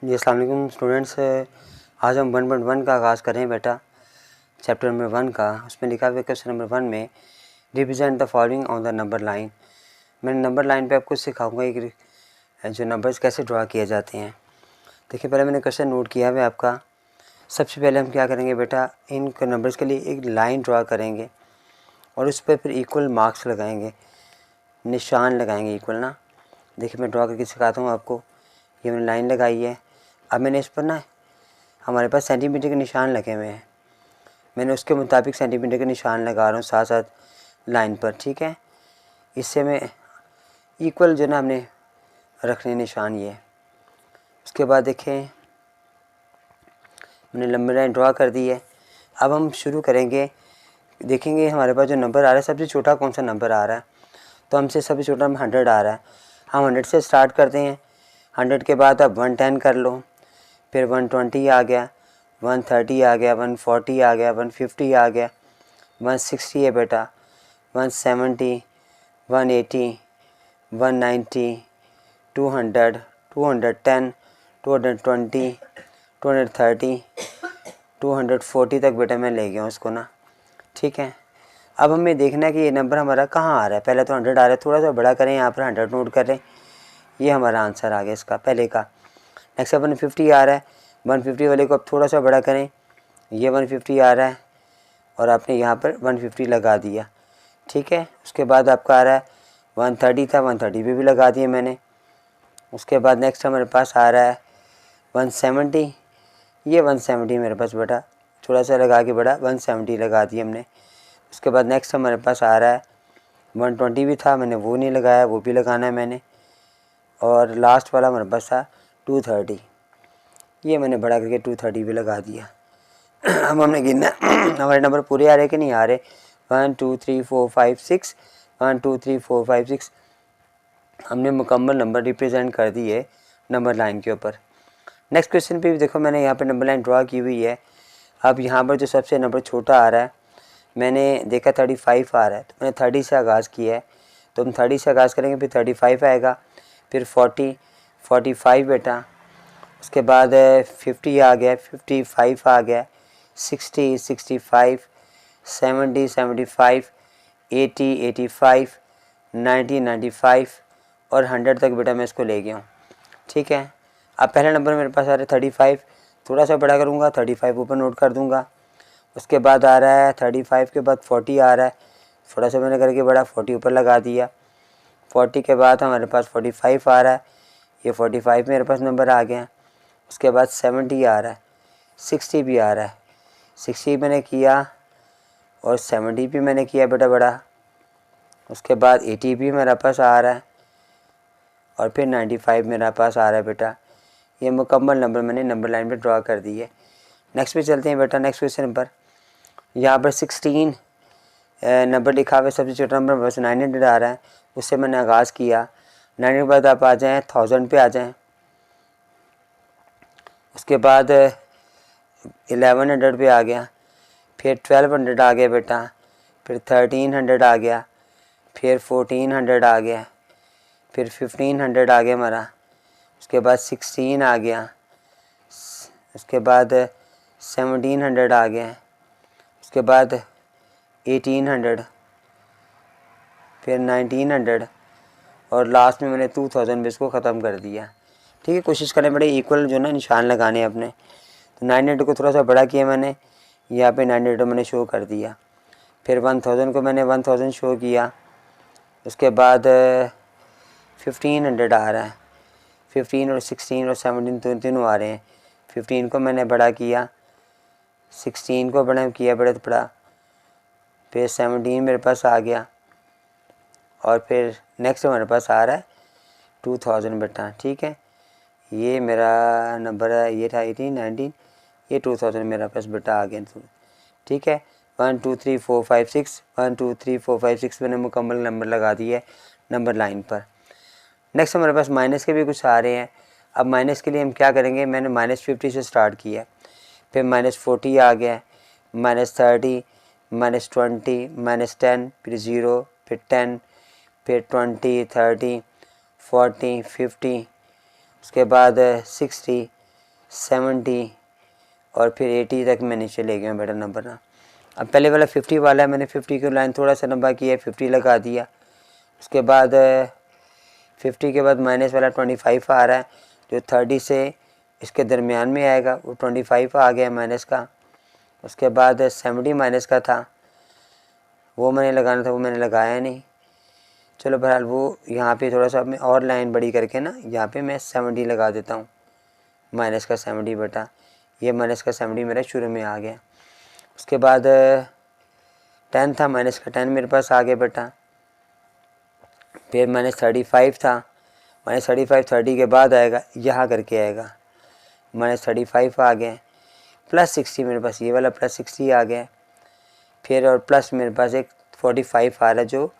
जी अस्सलाम वालेकुम स्टूडेंट्स। आज हम 1.1 का आगाज़ करें बेटा, चैप्टर नंबर 1 का। उसमें लिखा हुआ है क्वेश्चन नंबर 1 में represent the following on the number line. मैं नंबर लाइन पे आपको सिखाऊंगा एक जो नंबर्स कैसे ड्रा किए जाते हैं। देखिए, पहले मैंने क्वेश्चन नोट किया है आपका। सबसे पहले हम क्या करेंगे बेटा, इन नंबर्स के लिए एक लाइन ड्रा करेंगे और उस पर फिर इक्वल मार्क्स लगाएंगे, निशान लगाएंगे इक्वल ना। देखिए, मैं ड्रा करके सिखाता हूँ आपको। ये मैंने लाइन लगाई है। अब मैंने इस पर ना, हमारे पास सेंटीमीटर के निशान लगे हुए हैं, मैंने उसके मुताबिक सेंटीमीटर के निशान लगा रहा हूँ साथ साथ लाइन पर, ठीक है। इससे मैं इक्वल जो ना हमने रखने निशान ये। उसके बाद देखें, मैंने लंबी लाइन ड्रा कर दी है। अब हम शुरू करेंगे, देखेंगे हमारे पास जो नंबर आ रहा है सबसे छोटा कौन सा नंबर आ रहा है। तो हमसे सबसे छोटा 100 आ रहा है। हम 100 से स्टार्ट करते हैं। 100 के बाद अब 110 कर लो, फिर 120 आ गया, 130 आ गया, 140 आ गया, 150 आ गया, 160 है बेटा, 170, 180, 190, 200, 210, 220, 230, 240 तक बेटा मैं ले गया हूँ इसको ना, ठीक है। अब हमें देखना है कि ये नंबर हमारा कहाँ आ रहा है। पहले तो 100 आ रहा है, थोड़ा सा बड़ा करें, यहाँ पर 100 नोट करें। ये हमारा आंसर आ गया इसका पहले का। नेक्स्ट 150 आ रहा है, 150 वाले को अब थोड़ा सा बड़ा करें। ये 150 आ रहा है और आपने यहाँ पर 150 लगा दिया, ठीक है। उसके बाद आपका आ रहा है 130 था, 130 पे भी लगा दिया मैंने। उसके बाद नेक्स्ट हमारे पास आ रहा है 170। ये 170 मेरे पास बेटा थोड़ा सा लगा के बड़ा 170 लगा दिया हमने। उसके बाद नेक्स्ट हमारे पास आ रहा है 120 भी था, मैंने वो नहीं लगाया, वो भी लगाना है मैंने। और लास्ट वाला हमारे पास था 230, ये मैंने बड़ा करके 230 भी लगा दिया। अब हमने गिनना हमारे नंबर पूरे आ रहे कि नहीं आ रहे। 1 2 3 4 5 6, 1 2 3 4 5 6 हमने मुकम्मल नंबर रिप्रेजेंट कर दिए नंबर लाइन के ऊपर। नेक्स्ट क्वेश्चन पे भी देखो, मैंने यहाँ पे नंबर लाइन ड्रा की हुई है। अब यहाँ पर जो सबसे नंबर छोटा आ रहा है, मैंने देखा 35 आ रहा है, तो मैंने 30 से आगाज़ किया है। तो हम 30 से आगाज़ करेंगे, फिर 35 आएगा, फिर 40, 45 बेटा। उसके बाद 50 आ गया, 55 आ गया, 60, 65, 70, 75, 80, 85, 90, 95 और 100 तक बेटा मैं इसको ले गया हूँ, ठीक है। अब पहला नंबर मेरे पास आ रहा है 35, थोड़ा सा बड़ा करूँगा, 35 ऊपर नोट कर दूँगा। उसके बाद आ रहा है 35 के बाद 40 आ रहा है, थोड़ा सा मैंने करके बड़ा 40 ऊपर लगा दिया। 40 के बाद हमारे पास 45 आ रहा है, ये 45 मेरे पास नंबर आ गया। उसके बाद 70 आ रहा है, 60 भी आ रहा है, 60 मैंने किया और 70 भी मैंने किया बेटा बड़ा। उसके बाद 80 भी मेरे पास आ रहा है और फिर 95 मेरे पास आ रहा है बेटा। ये मुकम्मल नंबर मैंने नंबर लाइन पे ड्रा कर दी है। नेक्स्ट पे चलते हैं बेटा, नेक्स्ट क्वेश्चन पर। यहाँ पर 16 नंबर लिखा हुआ है, सबसे छोटा नंबर बस 900 आ रहा है, उससे मैंने आगाज़ किया। 900 के बाद आप आ जाएँ 1000 पे आ जाएँ। उसके बाद 1100 पे आ गया, फिर 1200 आ गया बेटा, फिर 1300 आ गया, फिर 1400 आ गया, फिर 1500 आ गया हमारा। उसके बाद 16 आ गया, उसके बाद 1700 आ गया, उसके बाद 1800, फिर 1900 और लास्ट में मैंने 2000 पे इसको ख़त्म कर दिया, ठीक है। कोशिश करें बड़े इक्वल जो ना निशान लगाने अपने। तो 900 को थोड़ा सा बड़ा किया मैंने, यहाँ पे 900 मैंने शो कर दिया। फिर 1000 को मैंने 1000 शो किया। उसके बाद 1500 आ रहा है, 15 और 16 और 17 तीनों आ रहे हैं। 15 को मैंने बड़ा किया, 16 को बड़ा किया बड़ा, फिर 17 मेरे पास आ गया और फिर नेक्स्ट हमारे पास आ रहा है 2000 बेटा, ठीक है। ये मेरा नंबर है, ये था 18, 19, ये 2000 मेरा पास बेटा आ गया, ठीक है। 1 2 3 4 5 6, 1 2 3 4 5 6 मैंने मुकम्मल नंबर लगा दिए नंबर लाइन पर। नेक्स्ट हमारे पास माइनस के भी कुछ आ रहे हैं। अब माइनस के लिए हम क्या करेंगे, मैंने -50 से स्टार्ट किया, फिर -40 आ गया, -30, -20, -10, फिर 0, फिर 10, फिर 20, 30, 40, 50, उसके बाद 60, 70 और फिर 80 तक मैं नीचे ले गया बेटा नंबर ना। अब पहले वाला 50 वाला है, मैंने 50 की लाइन थोड़ा सा लंबा किया है, 50 लगा दिया। उसके बाद 50 के बाद माइनस वाला 25 आ रहा है, जो 30 से इसके दरमियान में आएगा, वो 25 आ गया माइनस का। उसके बाद 70 माइनस का था, वो मैंने लगाना था, वो मैंने लगाया नहीं। चलो बहरहाल वो यहाँ पे थोड़ा सा मैं और लाइन बड़ी करके ना यहाँ पे मैं 70 लगा देता हूँ, माइनस का 70 बेटा। ये माइनस का 70 मेरा शुरू में आ गया। उसके बाद 10 था, माइनस का 10 मेरे पास आ गया बेटा। फिर माइनस 35 था, माइनस 35 30 के बाद आएगा, यहाँ करके आएगा, माइनस 35 आ गया। प्लस 60 मेरे पास, ये वाला प्लस 60 आ गया। फिर और प्लस मेरे पास एक 45 आ रहा है, जो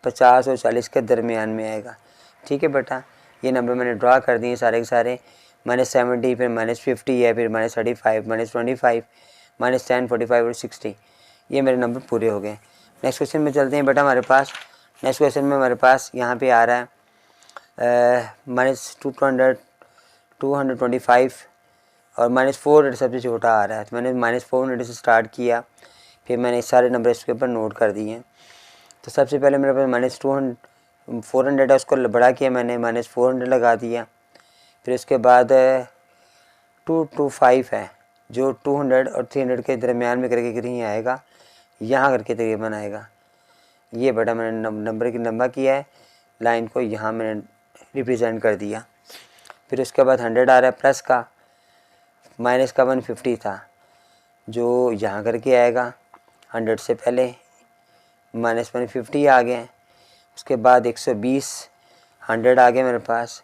50 और 40 के दरमियान में आएगा। ठीक है बेटा, ये नंबर मैंने ड्रा कर दिए सारे के सारे। माइनस 70, फिर माइनस 50 है, फिर माइनस 35, माइनस 25, माइनस 10, 45 और 60, ये मेरे नंबर पूरे हो गए। नेक्स्ट क्वेश्चन में चलते हैं बेटा हमारे पास। नेक्स्ट क्वेश्चन में हमारे पास यहाँ पे आ रहा है माइनस 225 और माइनस 400 सबसे छोटा आ रहा है। तो मैंने माइनस 400 से स्टार्ट किया, फिर मैंने सारे नंबर इसके ऊपर नोट कर दिए। तो सबसे पहले मेरे पास माइनस 400 है, उसको बड़ा किया मैंने, माइनस 400 लगा दिया। फिर उसके बाद 225 है, जो 200 और 300 के दरमियान में करके कहीं आएगा, यहाँ करके तकरीबन आएगा। ये बेटा मैंने नंबर की लंबा किया है, लाइन को यहाँ मैंने रिप्रेजेंट कर दिया। फिर उसके बाद 100 आ रहा है प्लस का, माइनस का 150 था, जो यहाँ करके आएगा 100 से पहले, माइनस 150 आ गए। उसके बाद 120 100 आ गए मेरे पास।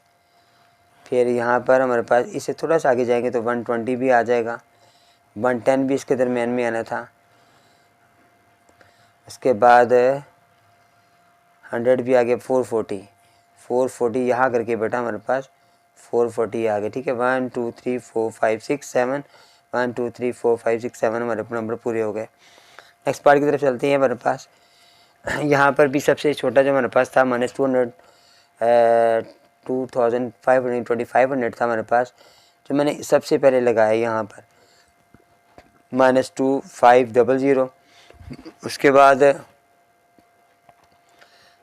फिर यहाँ पर हमारे पास इससे थोड़ा सा आगे जाएंगे तो 120 भी आ जाएगा, 110 भी इसके दरमियान में आना था। उसके बाद 100 भी आ गया, 440 यहाँ करके बेटा हमारे पास 440 आ गए। ठीक है, 1 2 3 4 5 6 7, 1 2 3 4 5 6 7 हमारे नंबर पूरे हो गए। नेक्स्ट पार्ट की तरफ चलते हैं हमारे पास। यहाँ पर भी सबसे छोटा जो हमारे पास था माइनस 2525 था हमारे पास, जो मैंने सबसे पहले लगाया यहाँ पर माइनस 2500। उसके बाद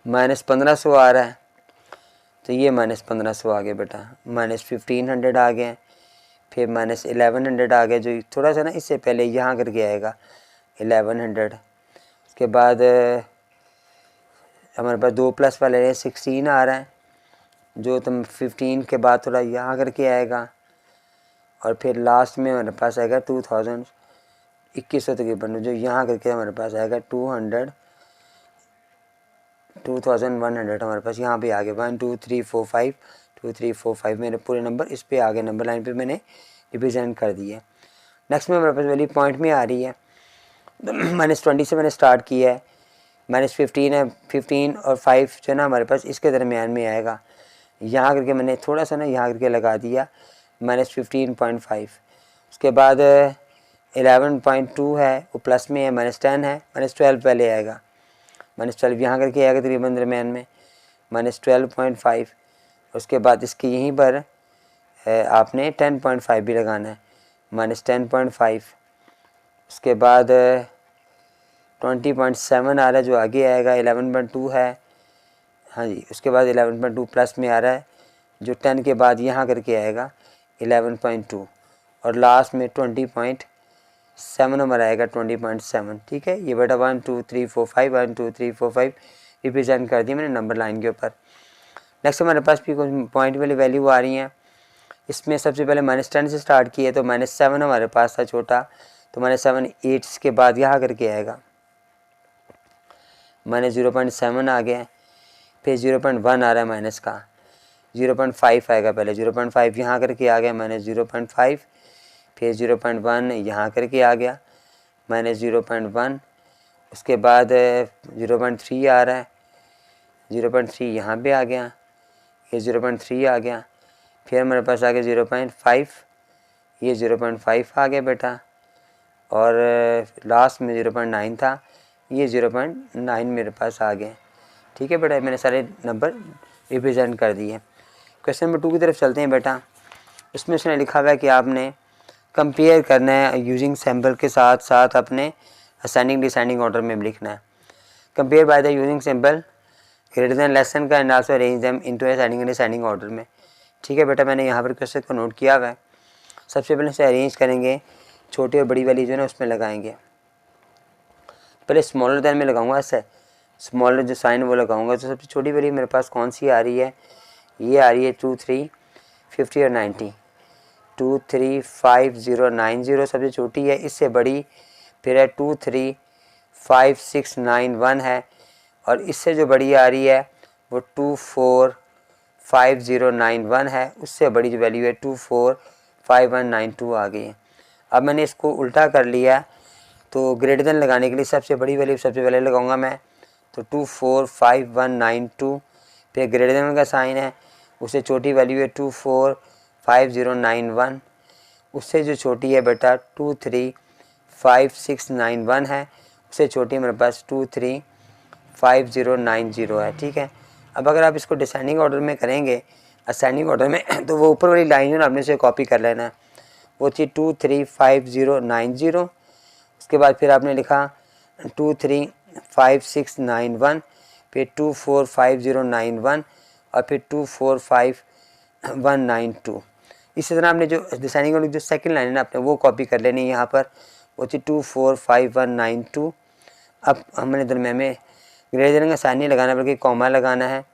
माइनस 1500 आ रहा है, तो ये माइनस 1500 आ गया बेटा। माइनस 1500 आ गए, फिर माइनस 1100 आ गया, जो थोड़ा सा ना इससे पहले यहाँ करके आएगा 1100। उसके बाद हमारे पास 2 प्लस वाले 16 आ रहा है, जो तुम 15 के बाद थोड़ा यहाँ करके आएगा, और फिर लास्ट में हमारे पास आएगा 2100 तकरीबन, जो यहाँ करके हमारे पास आएगा 2100 हमारे पास यहाँ पे आ गए। 1 2 3 4 5 2 3 4 5 मेरे पूरे नंबर इस पे आ गए, नंबर लाइन पे मैंने रिप्रेजेंट कर दिए। नेक्स्ट में हमारे पास वैल्यू पॉइंट में आ रही है, माइनस 20 से मैंने स्टार्ट किया है, माइनस 15 है, 15 और 5 जो है ना हमारे पास इसके दरमियान में आएगा, यहाँ करके मैंने थोड़ा सा ना यहाँ करके लगा दिया, माइनस 15.5। उसके बाद 11.2 है, वो प्लस में है, माइनस 10 है, माइनस 12 पहले आएगा, माइनस 12 यहाँ करके आएगा तकरीबन दरमियान में, माइनस 12.5। उसके बाद इसके यहीं पर आपने 10.5 भी लगाना है, माइनस 10.5। उसके बाद 20.7 आ रहा है, जो आगे आएगा 11.2 है, हाँ जी। उसके बाद 11.2 प्लस में आ रहा है, जो 10 के बाद यहाँ करके आएगा 11.2, और लास्ट में 20.7 नंबर आएगा, 20.7। ठीक है, ये बेटा 1 2 3 4 5 1 2 3 4 5 रिप्रेजेंट कर दिया मैंने नंबर लाइन के ऊपर। नेक्स्ट हमारे पास भी कुछ पॉइंट वाली वैल्यू आ रही हैं। इसमें सबसे पहले माइनस 10 से स्टार्ट किया, तो माइनस 7 हमारे पास था छोटा, तो माइनस 7 8 के बाद यहाँ करके आएगा, माइनस 0.7 आ गया। फिर 0.1 आ रहा है माइनस का, 0.5 आएगा पहले, 0.5 यहाँ करके आ गया, माइनस 0.5। फिर 0.1 यहाँ करके आ गया, माइनस 0.1। उसके बाद 0.3 आ रहा है, 0.3 यहाँ पे आ गया, ये 0.3 आ गया। फिर हमारे पास आ गया 0.5, ये 0.5 आ गया बेटा, और लास्ट में 0.9 था, ये 0.9 मेरे पास आ गए। ठीक है बेटा, मैंने सारे नंबर रिप्रेजेंट कर दिए। क्वेश्चन नंबर 2 की तरफ चलते हैं बेटा। उसमें उसने लिखा हुआ है कि आपने कंपेयर करना है यूजिंग सैम्पल के साथ साथ अपने असेंडिंग डिसेंडिंग ऑर्डर में भी लिखना है। Compare by the using symbol greater than less than का and also arrange them into ascending and descending order में। ठीक है बेटा, मैंने यहाँ पर क्वेश्चन को नोट किया हुआ है। सबसे पहले इसे अरेंज करेंगे, छोटी और बड़ी वाली जो है ना उसमें लगाएंगे। पहले स्मॉलर देन में लगाऊंगा, ऐसे स्मॉलर जो साइन वो लगाऊंगा। तो सबसे छोटी वाली मेरे पास कौन सी आ रही है, ये आ रही है 2 3 50 और 90, 2 3 5 0 9 0 सबसे छोटी है। इससे बड़ी फिर है 2 3 5 6 9 1 है, और इससे जो बड़ी आ रही है वो 2 4 5 0 9 1 है। उससे बड़ी जो वैल्यू है 2 4 5 1 9 2 आ गई है। अब मैंने इसको उल्टा कर लिया, तो ग्रेटर देन लगाने के लिए सबसे बड़ी वैल्यू सबसे पहले लगाऊंगा मैं, तो 2 4 5 1 9 2, फिर ग्रेटर देन का साइन है, उससे छोटी वैल्यू है 2 4 5 0 9 1, उससे जो छोटी है बेटा 2 3 5 6 9 1 है, उससे छोटी मेरे पास 2 3 5 0 9 0 है। ठीक है, अब अगर आप इसको डिसेंडिंग ऑर्डर में करेंगे, असेंडिंग ऑर्डर में, तो वो ऊपर वाली लाइन है ना आपने से कॉपी कर लेना है, वो थी 2 3 5 0 9 0। उसके बाद फिर आपने लिखा 2 3 5 6 9 1, फिर 2 4 5 0 9 1 और फिर 2 4 5 1 9 2। इसी तरह आपने जो डिसेंडिंग वाली जो सेकंड लाइन है ना आपने वो कॉपी कर लेनी है यहाँ पर, वो थी 2 4 5 1 9 2। अब हमने दरम्यान में ग्रेटर देन का साइन नहीं लगाना बल्कि कॉमा लगाना है।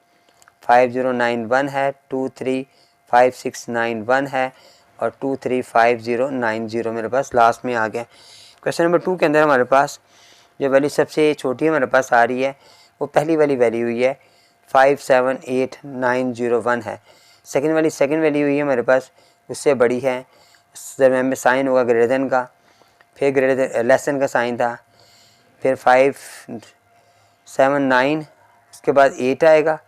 5 0 9 1 है, 2 3 5 6 9 1 है और 2 3 5 0 9 0 मेरे पास लास्ट में आ गया। क्वेश्चन नंबर 2 के अंदर हमारे पास जो वैल्यू सबसे छोटी हमारे पास आ रही है वो पहली वाली वैल्यू हुई है 5 7 8 9 0 1 है। सेकंड वाली सेकंड वैल्यू हुई है हमारे पास उससे बड़ी है, उस दरम्यान में साइन होगा ग्रेटर देन का, फिर ग्रेटर देन लेस देन का साइन था, फिर 5 7 9, उसके बाद 8 आएगा,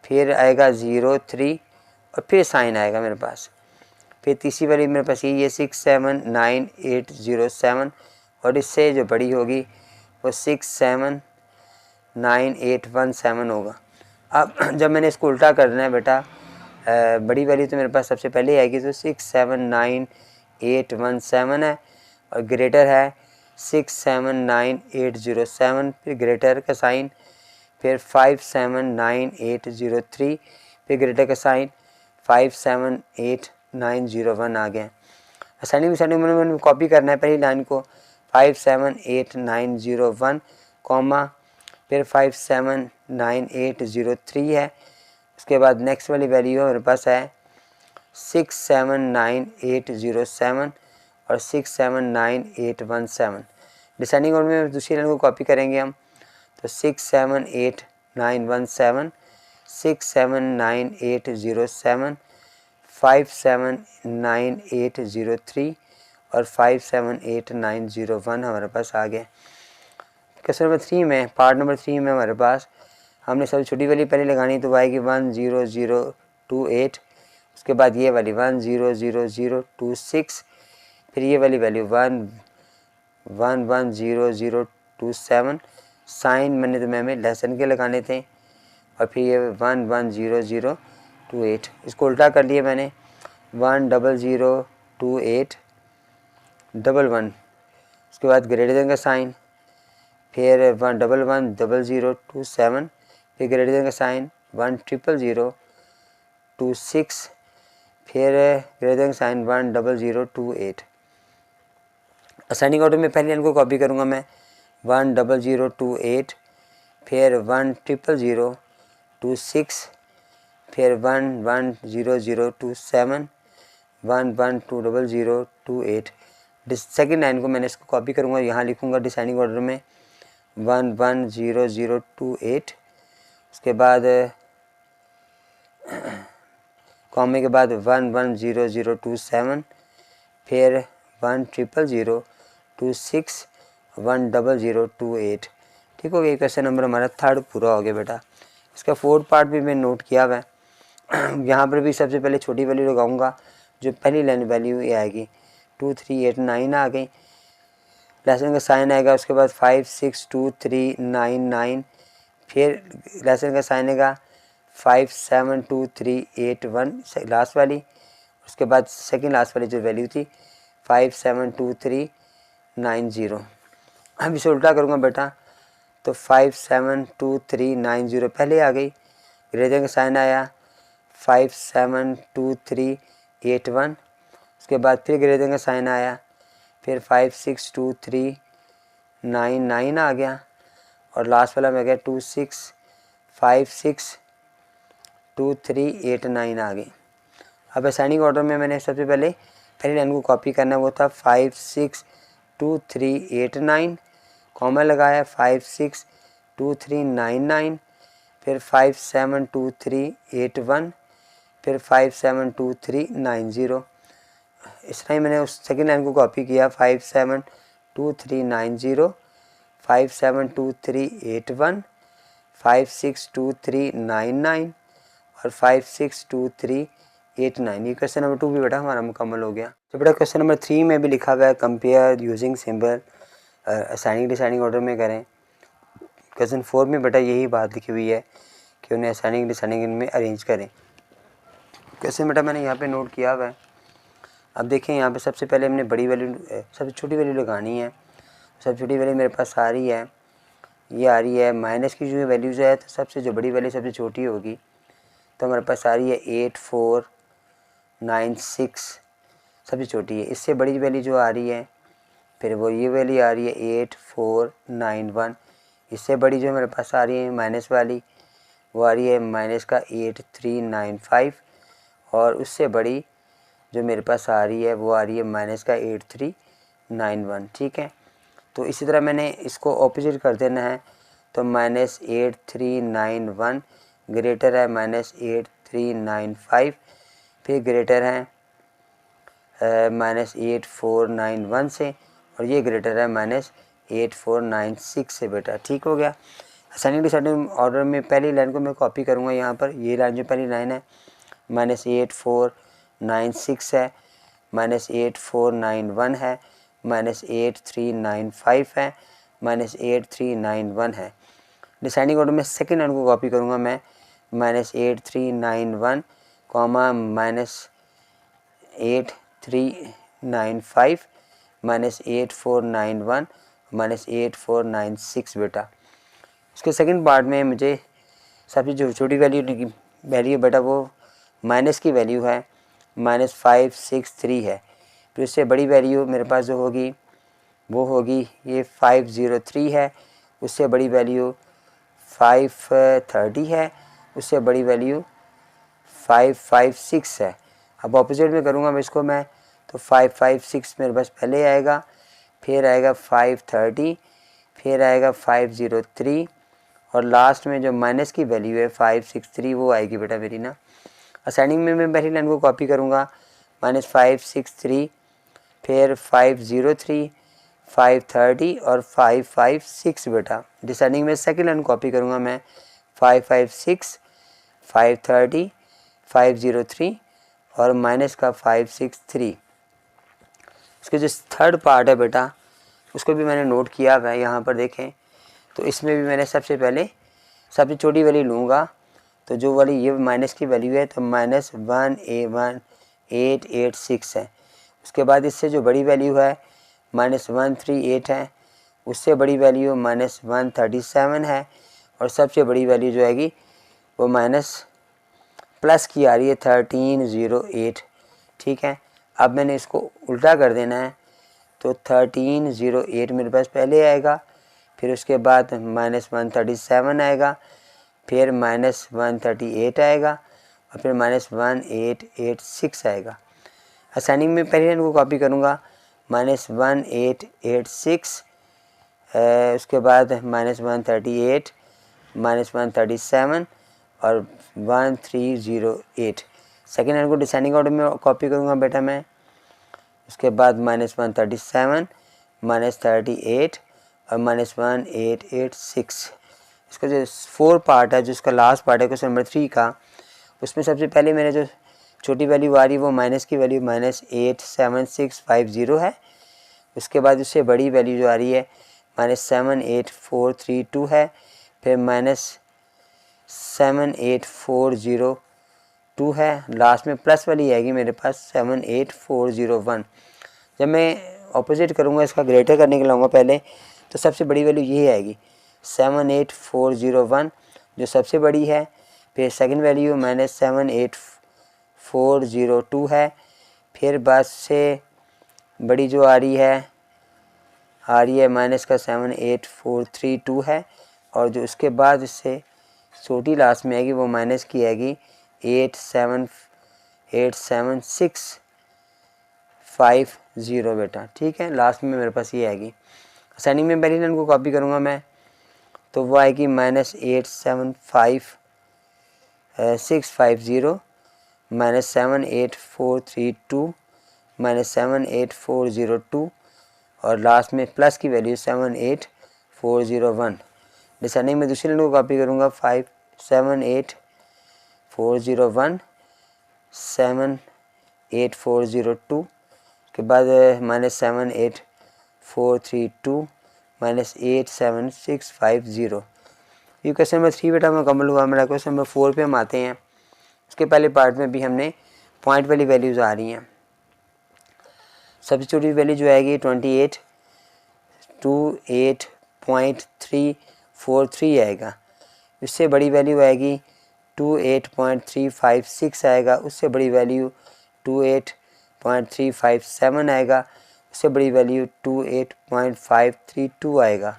फिर आएगा 0 3 और फिर साइन आएगा मेरे पास। फिर तीसरी वाली मेरे पास ये 6 7 9 8 0 7 और इससे जो बड़ी होगी वो 6 7 9 8 1 7 होगा। अब जब मैंने इसको उल्टा करना है बेटा, बड़ी वाली तो मेरे पास सबसे पहले आएगी, तो 6 7 9 8 1 7 है और ग्रेटर है 6 7 9 8 0 7, फिर ग्रेटर का साइन, फिर 5 7 9 8 0 3, फिर ग्रेटर का साइन 5 7 8 9 0 1 आ गया। असेंडिंग डिसेंडिंग में कॉपी करना है पहली लाइन को, 5 7 8 9 0 1 कॉमा, फिर 5 7 9 8 0 3 है। उसके बाद नेक्स्ट वाली वैल्यू मेरे पास है 6 7 9 8 0 7 और 6 7 9 8 1 7। डिसेंडिंग ऑर्डर में दूसरी लाइन को कॉपी करेंगे हम, तो 6 7 8 9 1 7, 6 7 9 8 0 7, 5 7 9 8 0 3 और 5 7 8 9 0 1 हमारे पास आ गए। क्वेश्चन नंबर 3 में, पार्ट नंबर 3 में हमारे पास हमने सबसे छोटी वाली पहले लगानी, तो आएगी 1 0 0 2 8, उसके बाद ये वाली 1 0 0 0 2 6, फिर ये वाली वैल्यू 1 1 1 0 0 2 7, साइन मैंने तो में लेसन के लगाने थे, और फिर ये 1 1 0 0 2 8, इसको उल्टा कर लिया मैंने, 1 0 0 2 8 1 1, उसके बाद ग्रेटर देन का साइन, फिर 1 1 1 0 0 2 7, फिर ग्रेटर देन का साइन 1 0 0 2 6, फिर ग्रेटर देन का साइन 1 0 0 2 8। असेंडिंग ऑर्डर में पहले इनको कॉपी करूँगा मैं, 1 0 0 2 8, फिर 1 0 0 2 6, फिर 1 1 0 0 2 7, 1 1 2 0 0 2 8। सेकेंड लाइन को मैंने इसको कॉपी करूँगा, यहाँ लिखूँगा डिसेंडिंग ऑर्डर में 1 1 0 0 2 8, उसके बाद कॉमे के बाद 1 1 0 0 2 7, फिर 1 0 0 2 6 1 0 0 2 8। ठीक हो गया, क्वेश्चन नंबर हमारा थर्ड पूरा हो गया बेटा। इसका फोर्थ पार्ट भी मैंने नोट किया हुआ है। यहाँ पर भी सबसे पहले छोटी वैल्यू लगाऊंगा, जो पहली लाइन वैल्यू ये आएगी 2 3 8 9 आ गई, लेसन का साइन आएगा, उसके बाद 5 6 2 3 9 9, फिर लेसन का साइन आएगा 5 7 2 3 8 1 लास्ट वाली, उसके बाद सेकंड लास्ट वाली जो वैल्यू थी 572390। अब इसे उल्टा करूँगा बेटा तो 572390 पहले आ गई, ग्रेटर का साइन आया 572381, उसके बाद फिर ग्रेटर का साइन आया, फिर 562399 आ गया और लास्ट वाला में गया 26562389 आ गई। अब असाइनिंग ऑर्डर में मैंने सबसे पहले पहली लाइन को कॉपी करना, वो था 562389, कॉमा लगाया 562399, फिर 572381, फिर 572390। इस तरह ही मैंने उस सेकेंड लाइन को कॉपी किया 572390, 572381, 562399 और 562389। ये क्वेश्चन नंबर 2 भी बेटा हमारा मुकम्मल हो गया। तो बेटा क्वेश्चन नंबर 3 में भी लिखा हुआ है compare using symbol ascending descending order में करें। क्वेश्चन 4 में बेटा यही बात लिखी हुई है कि उन्हें असाइनिंग डिसाइनिंग में अरेंज करें। क्वेश्चन बेटा मैंने यहाँ पे नोट किया हुआ है। अब देखें यहाँ पे सबसे पहले हमने बड़ी वैल्यू सबसे छोटी वैल्यू लगानी है। सबसे छोटी वैल्यू मेरे पास आ रही है, ये आ रही है माइनस की जो वैल्यूज़ है, तो सबसे जो बड़ी वैल्यू सबसे छोटी होगी तो हमारे पास आ रही है 8496 सबसे छोटी है। इससे बड़ी वैल्यू जो आ रही है फिर वो ये वैल्यू आ रही है 8491। इससे बड़ी जो मेरे पास आ रही है माइनस वाली वो आ रही है माइनस का 8395 और उससे बड़ी जो मेरे पास आ रही है वो आ रही है माइनस का 8391। ठीक है, तो इसी तरह मैंने इसको ऑपोजिट कर देना है। तो माइनस 8391 ग्रेटर है माइनस 8395, फिर ग्रेटर है माइनस 8491 से, और ये ग्रेटर है माइनस 8496 से बेटा। ठीक हो गया। असाइनिंग डिसाइनिंग ऑर्डर में पहली लाइन को मैं कॉपी करूँगा यहाँ पर। ये लाइन जो पहली लाइन है माइनस 8496 है, माइनस 8491 है, माइनस 8395 है, माइनस 8391 है। डिसाइनिंग ऑर्डर में सेकेंड लाइन को कॉपी करूँगा मैं minus 8391 comma minus 8395 minus 8491 minus 8496 बेटा। उसके सेकंड पार्ट में मुझे सबसे जो छोटी वैल्यू बेटा वो माइनस की वैल्यू है माइनस 563 है। फिर उससे बड़ी वैल्यू मेरे पास जो होगी वो होगी ये 503 है, उससे बड़ी वैल्यू 530 है, उससे बड़ी वैल्यू 556 है। अब ऑपोजिट में करूँगा मैं इसको मैं तो 556 मेरे पास पहले आएगा, फिर आएगा 530, फिर आएगा 503 और लास्ट में जो माइनस की वैल्यू है 563 वो आएगी बेटा मेरी ना। असाइनिंग में मैं पहली लाइन को कॉपी करूँगा माइनस 563, फिर 503, 530 और 556 बेटा। डिसाइडिंग में सेकेंड लाइन कॉपी करूँगा मैं 556, 530, 503 और माइनस का 563। उसके जो थर्ड पार्ट है बेटा उसको भी मैंने नोट किया हुआ है यहाँ पर देखें। तो इसमें भी मैंने सबसे पहले सबसे छोटी वैल्यू लूँगा, तो जो वाली ये माइनस की वैल्यू है तो माइनस 11886 है। उसके बाद इससे जो बड़ी वैल्यू है माइनस 138 है, उससे बड़ी वैल्यू माइनस 137 है और सबसे बड़ी वैल्यू जो आएगी वो माइनस प्लस की आ रही है 1308। ठीक है, अब मैंने इसको उल्टा कर देना है तो 1308 मेरे पास पहले आएगा, फिर उसके बाद माइनस 137 आएगा, फिर माइनस 138 आएगा और फिर माइनस 1886 आएगा। असाइनिंग में पहले लाइन को कॉपी करूँगा माइनस 1886, उसके बाद माइनस 138, माइनस 137 और 1308। सेकेंड लाइन को डिसाइडिंग ऑर्डर में कॉपी करूँगा बेटा मैं। उसके बाद माइनस 137, माइनस 38 और माइनस 1886। इसका जो 4 पार्ट है, जो इसका लास्ट पार्ट है क्वेश्चन नंबर 3 का, उसमें सबसे पहले मैंने जो छोटी वैल्यू आ रही है वो माइनस की वैल्यू माइनस 87650 है। उसके बाद उससे बड़ी वैल्यू जो आ रही है माइनस 78432 है, फिर माइनस 7840 2 है, लास्ट में प्लस वाली आएगी मेरे पास 78401। जब मैं ऑपोजिट करूँगा, इसका ग्रेटर करने के लिए लाऊंगा पहले, तो सबसे बड़ी वैल्यू यही आएगी 78401 जो सबसे बड़ी है। फिर सेकंड वैल्यू -78402 है। फिर बस से बड़ी जो आ रही है माइनस का 78432 है। और जो उसके बाद इससे छोटी लास्ट में आएगी वो माइनस की आएगी 87650 बेटा। ठीक है, लास्ट में मेरे पास ये आएगी। असाइनिंग में पहली लाइन को कॉपी करूँगा मैं, तो वो आएगी -875650 -78432 -78402 और लास्ट में प्लस की वैल्यू 78401। डिसेंडिंग में दूसरी लाइन को कॉपी करूँगा 78401 78402 के बाद -78432 -87650। ये क्वेश्चन नंबर 3 बेटा मुकम्मल हुआ मेरा। क्वेश्चन नंबर 4 पे हम आते हैं। उसके पहले पार्ट में भी हमने पॉइंट वाली वैल्यूज़ आ रही हैं। सबसे छोटी वैल्यू जो आएगी 28.343 आएगा। उससे बड़ी वैल्यू आएगी 28.356 आएगा। उससे बड़ी वैल्यू 28.357 आएगा। उससे बड़ी वैल्यू 28.532 आएगा।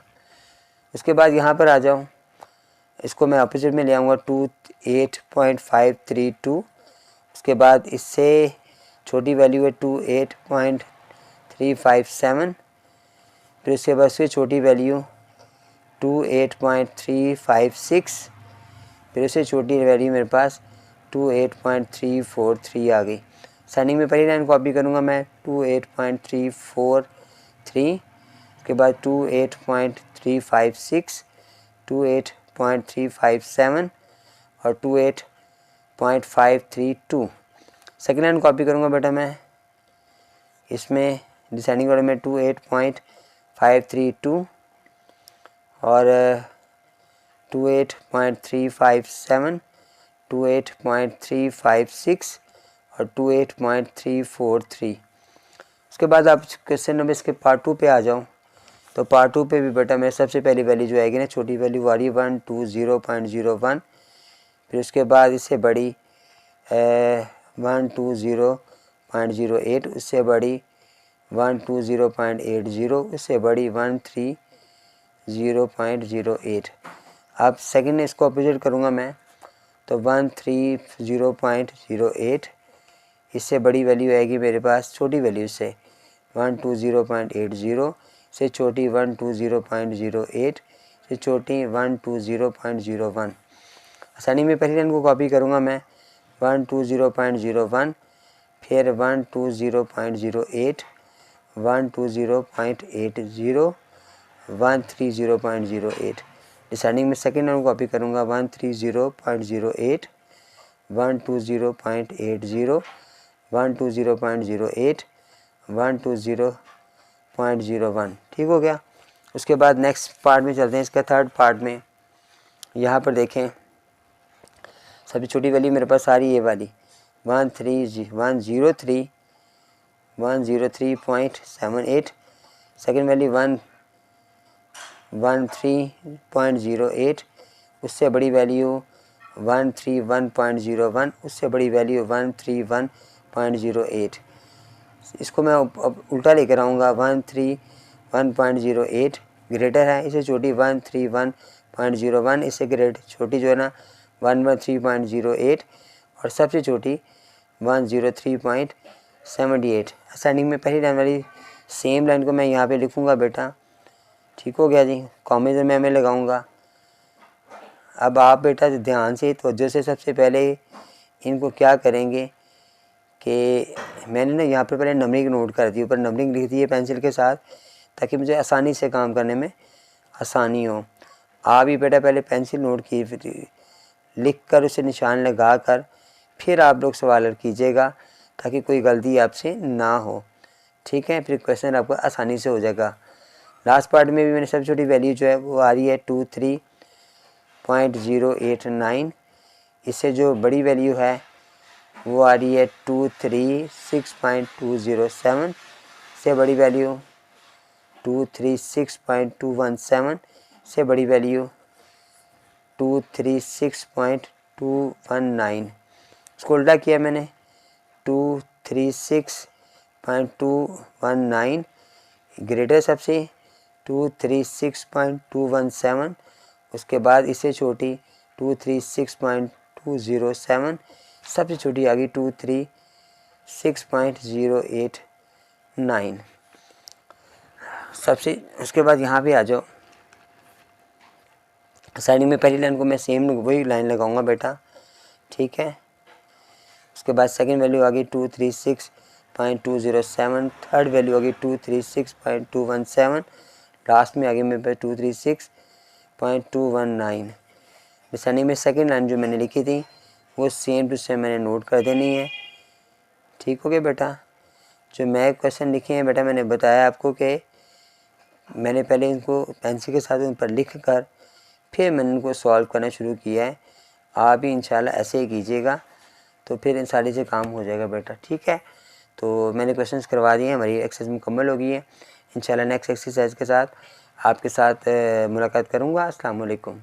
उसके बाद यहाँ पर आ जाऊँ, इसको मैं अपोजिट में ले आऊँगा 28.532। उसके बाद इससे छोटी वैल्यू है 28.357। फिर उसके बाद से छोटी वैल्यू 28.356। फिर उससे छोटी वैल्यू मेरे पास 28.343 आ गई। सेंडिंग में पहली लाइन कॉपी करूँगा मैं 28.343। उसके बाद 28.356 28.357 और 28.532। सेकेंड लाइन कॉपी करूँगा बेटा मैं, इसमें डिसेंडिंग ऑर्डर में 28.532 और 28.357 28.356 और 28.343। उसके बाद आप क्वेश्चन नंबर इसके पार्ट 2 पे आ जाओ, तो पार्ट 2 पे भी बेटा मेरे सबसे पहली वैल्यू जो आएगी ना, छोटी वैल्यू आ रही है 120.01। फिर उसके बाद इससे बड़ी 120.08। उससे बड़ी 120.80। उससे बड़ी 130.08। अब सेकंड इसको अपोजिट करूँगा मैं, तो 130.08। इससे बड़ी वैल्यू आएगी मेरे पास छोटी वैल्यू से 120.80। से छोटी 120.08। से छोटी 120.01। आसानी में पहली लाइन को कॉपी करूँगा मैं 120.01। फिर 120.08 120.80 130.08। डिसाइडिंग में सेकेंड लाइन को कॉपी करूँगा 130.08 120.80 120.08 120.01। ठीक हो गया। उसके बाद नेक्स्ट पार्ट में चलते हैं, इसका थर्ड पार्ट में। यहाँ पर देखें सबसे छोटी वैल्यू मेरे पास आ रही है ये वाली 103.78। Second value 113.08। उससे बड़ी वैल्यू 131.01। उससे बड़ी वैल्यू 131.08। इसको मैं अब उल्टा लेकर आऊँगा 131.08 ग्रेटर है, इसे छोटी 131.01। इससे ग्रेट छोटी जो है ना 113.08 और सबसे छोटी 103.78। असेंडिंग में पहली लाइन वाली सेम लाइन को मैं यहाँ पे लिखूँगा बेटा। ठीक हो गया जी। कॉम्बिनेशन में मैं लगाऊँगा। अब आप बेटा ध्यान से तवज्जो से सबसे पहले इनको क्या करेंगे कि मैंने ना यहाँ पर पहले नंबरिंग नोट कर दी, ऊपर नंबरिंग लिख दी है पेंसिल के साथ, ताकि मुझे आसानी से काम करने में आसानी हो। आप भी बेटा पहले पेंसिल नोट की, फिर लिख कर उसे निशान लगा कर फिर आप लोग सवाल कीजिएगा, ताकि कोई गलती आपसे ना हो। ठीक है, फिर क्वेश्चन आपको आसानी से हो जाएगा। लास्ट पार्ट में भी मैंने सबसे छोटी वैल्यू जो है वो आ रही है 23.089। इससे जो बड़ी वैल्यू है वो आ रही है 236.207 से बड़ी वैल्यू, 236.217 से बड़ी वैल्यू, 236.219, इसको उल्टा किया मैंने, 236.219 ग्रेटर सबसे 236.217, उसके बाद इससे छोटी 236.207, सबसे छोटी आ गई 236.089 सबसे। उसके बाद यहाँ पे आ जाओ, साइड में पहली लाइन को मैं सेम वही लाइन लगाऊंगा बेटा, ठीक है। उसके बाद सेकंड वैल्यू आ गई 236.207, थर्ड वैल्यू आ गई 236.217, लास्ट में आ गई मेरे पास 236.219। डिसेंडिंग में सेकंड लाइन जो मैंने लिखी थी वो सेम टू सेम मैंने नोट कर देनी है, ठीक हो गया बेटा। जो मैं क्वेश्चन लिखे हैं बेटा, मैंने बताया आपको कि मैंने पहले इनको पेंसिल के साथ उन पर लिख कर फिर मैंने इनको सॉल्व करना शुरू किया है। आप भी इंशाल्लाह ऐसे ही कीजिएगा तो फिर इन सारी से काम हो जाएगा बेटा, ठीक है। तो मैंने क्वेश्चंस करवा दिए हैं, हमारी एक्सरसाइज मुकम्मल हो गई है। इंशाल्लाह नेक्स्ट एक्सरसाइज के साथ आपके साथ मुलाकात करूँगा। अस्सलाम वालेकुम।